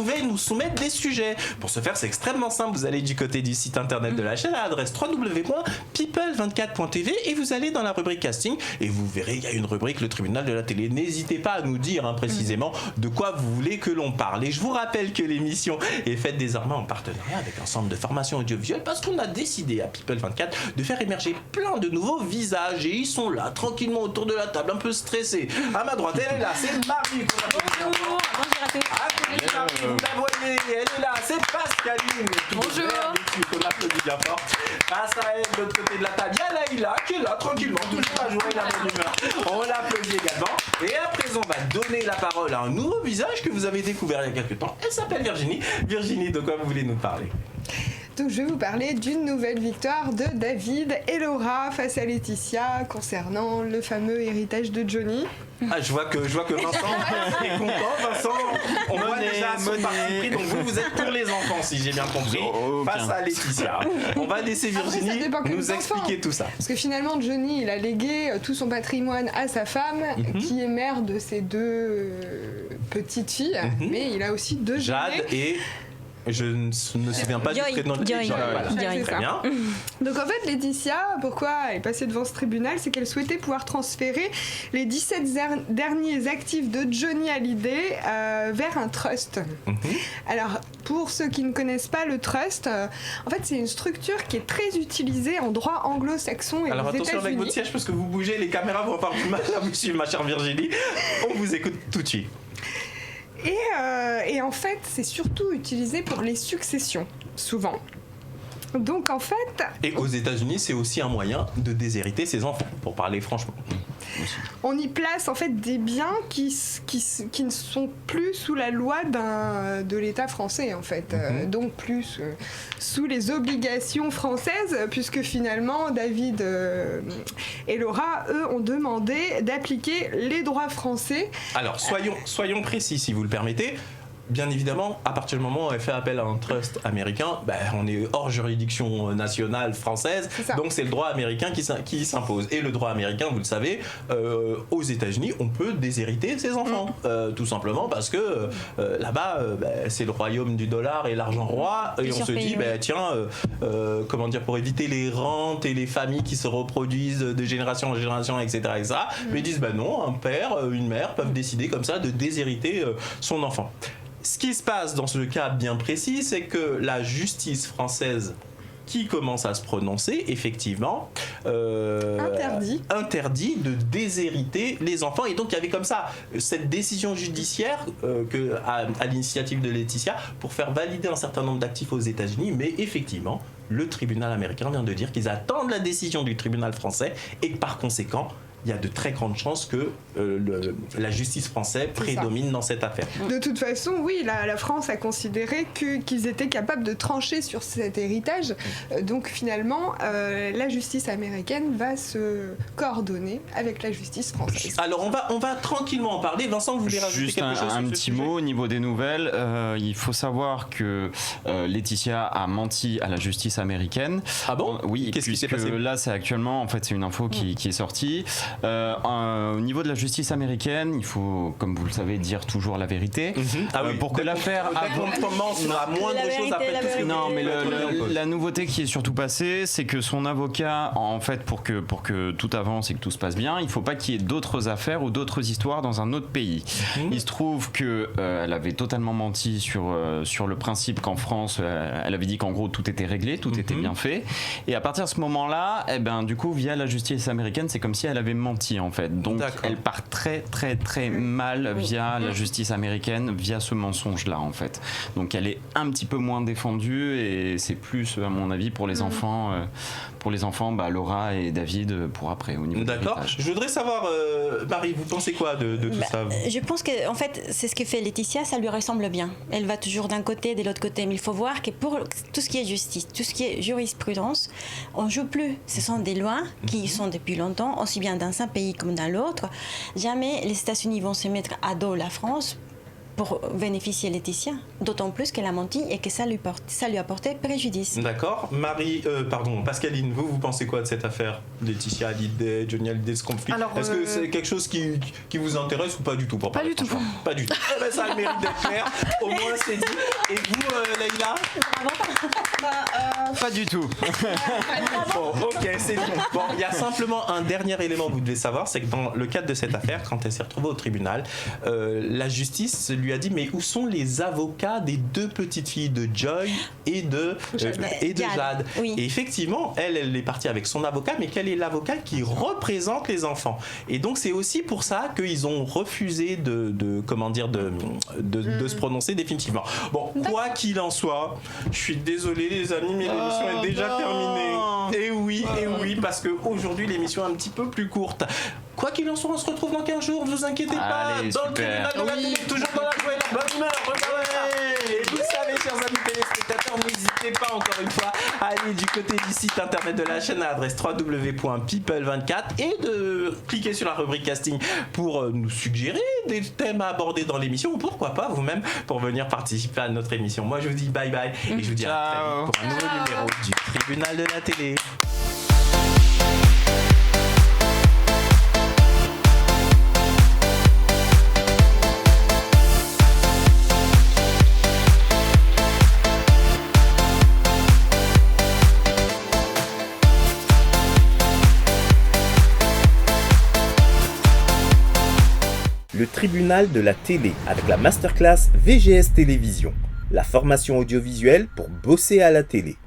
pouvez nous soumettre des sujets. Pour ce faire, c'est extrêmement simple. Vous allez du côté du site internet de la chaîne à l'adresse www.people24.tv et vous allez dans la rubrique casting et vous verrez, il y a une rubrique le tribunal de la télé. N'hésitez pas à nous dire précisément de quoi vous voulez que l'on parle. Et je vous rappelle que l'émission est faite désormais en partenariat avec un centre de formation audiovisuelle parce qu'on a décidé à People24 de faire émerger plein de nouveaux visages et ils sont là tranquillement autour de la table un peu stressés. À ma droite, elle est là, c'est Marie. Bonjour à tous. Vous la voyez, elle est là, c'est Pascaline. Bonjour. On applaudit bien fort. Face à elle, de l'autre côté de la table, il y a Laïla qui est là tranquillement, toujours à jouer la bonne humeur. On l'applaudit également. Et à présent, on va donner la parole à un nouveau visage que vous avez découvert il y a quelques temps. Elle s'appelle Virginie. Virginie, de quoi vous voulez nous parler ? Donc, je vais vous parler d'une nouvelle victoire de David et Laura face à Laetitia concernant le fameux héritage de Johnny. Ah, je vois que Vincent est content. Vincent, on voit déjà son parti pris. Donc vous êtes pour les enfants, si j'ai bien compris, face à Laetitia. On va laisser Virginie nous expliquer tout ça. Parce que finalement, Johnny, il a légué tout son patrimoine à sa femme, qui est mère de ses deux petites filles, mais il a aussi deux Jade jumelés. et... Je ne me souviens pas du prénom de Joy. Très bien. Donc en fait, Laetitia, pourquoi elle est passée devant ce tribunal, c'est qu'elle souhaitait pouvoir transférer les 17 derniers actifs de Johnny Hallyday vers un trust. Alors, pour ceux qui ne connaissent pas le trust, en fait, c'est une structure qui est très utilisée en droit anglo-saxon et Alors aux attention États-Unis. avec votre siège parce que vous bougez, les caméras vont avoir du mal à vous suivre, ma chère Virginie. On vous écoute tout de suite. Et en fait, c'est surtout utilisé pour les successions, souvent. Donc en fait... Et aux États-Unis, c'est aussi un moyen de déshériter ses enfants, pour parler franchement. On y place en fait des biens qui ne sont plus sous la loi de l'État français en fait, donc plus sous les obligations françaises, puisque finalement David et Laura, eux, ont demandé d'appliquer les droits français. Alors soyons précis si vous le permettez. Bien évidemment, à partir du moment où elle fait appel à un trust américain, on est hors juridiction nationale française, donc c'est le droit américain qui s'impose. Et le droit américain, vous le savez, aux États-Unis, on peut déshériter ses enfants, tout simplement parce que là-bas, c'est le royaume du dollar et l'argent roi, et on se dit, comment dire, pour éviter les rentes et les familles qui se reproduisent de génération en génération, etc., mais ils disent, non, un père, une mère peuvent décider comme ça de déshériter son enfant. Ce qui se passe dans ce cas bien précis, c'est que la justice française qui commence à se prononcer, effectivement, interdit de déshériter les enfants. Et donc, il y avait comme ça cette décision judiciaire à l'initiative de Laetitia pour faire valider un certain nombre d'actifs aux États-Unis. Mais effectivement, le tribunal américain vient de dire qu'ils attendent la décision du tribunal français et que par conséquent, il y a de très grandes chances que la justice française prédomine dans cette affaire. De toute façon, oui, la France a considéré qu'ils étaient capables de trancher sur cet héritage. Donc finalement, la justice américaine va se coordonner avec la justice française. Alors on va tranquillement en parler. Vincent, vous voulez rajouter quelque chose? Juste un petit mot au niveau des nouvelles. Il faut savoir que Laetitia a menti à la justice américaine. Ah bon? Oui, qu'est-ce qui s'est passé? Là, c'est actuellement, en fait, c'est une info qui est sortie. Au niveau de la justice américaine, il faut, comme vous le savez, dire toujours la vérité. Pour que l'affaire commence à moindre chose après. Non, mais la nouveauté qui est surtout passée, c'est que son avocat, en fait, pour que tout avance et que tout se passe bien, il ne faut pas qu'il y ait d'autres affaires ou d'autres histoires dans un autre pays. Il se trouve que elle avait totalement menti sur le principe qu'en France, elle avait dit qu'en gros tout était réglé, tout était bien fait. Et à partir de ce moment-là, du coup, via la justice américaine, c'est comme si elle avait menti en fait. Donc elle part très très très mal via la justice américaine, via ce mensonge-là en fait. Donc elle est un petit peu moins défendue et c'est plus à mon avis pour les enfants, Laura et David pour après au niveau. D'accord. Je voudrais savoir, Marie, vous pensez quoi de tout ça? Je pense que en fait c'est ce que fait Laetitia, ça lui ressemble bien. Elle va toujours d'un côté, de l'autre côté, mais il faut voir que pour tout ce qui est justice, tout ce qui est jurisprudence, on joue plus. Ce sont des lois qui sont depuis longtemps, aussi bien dans un pays comme dans l'autre. Jamais les États-Unis vont se mettre à dos la France pour bénéficier Laetitia, d'autant plus qu'elle a menti et que ça lui a porté préjudice. D'accord. Pascaline, vous pensez quoi de cette affaire Laetitia Hallyday, Johnny Hallyday, ce conflit? Est-ce que c'est quelque chose qui vous intéresse ou pas du tout? Pas du tout. Pas du tout. Eh ben, ça a le mérite d'être clair. Au moins, c'est dit. Et vous, Leïla? Pas du tout. Bon, ok, c'est dit. Bon, il y a simplement un dernier élément que vous devez savoir, c'est que dans le cadre de cette affaire, quand elle s'est retrouvée au tribunal, la justice lui a dit mais où sont les avocats des deux petites filles de Joy et de Jade. Oui. Et effectivement, elle est partie avec son avocat, mais quel est l'avocat qui représente les enfants? Et donc c'est aussi pour ça qu'ils ont refusé de se prononcer définitivement. Bon, quoi qu'il en soit, je suis désolé les amis, mais l'émission est déjà terminée. Et oui, parce qu'aujourd'hui l'émission est un petit peu plus courte. Quoi qu'il en soit, on se retrouve dans 15 jours, ne vous inquiétez pas. Allez, dans super. le tribunal de la télé, toujours dans la joie et la bonne humeur. Et vous savez, chers amis téléspectateurs, n'hésitez pas encore une fois à aller du côté du site internet de la chaîne à l'adresse www.people24 et de cliquer sur la rubrique casting pour nous suggérer des thèmes à aborder dans l'émission ou pourquoi pas vous-même pour venir participer à notre émission. Moi, je vous dis bye bye et je vous dis à très vite pour un nouveau numéro du tribunal de la télé. Le tribunal de la télé avec la masterclass VGS Télévision, la formation audiovisuelle pour bosser à la télé.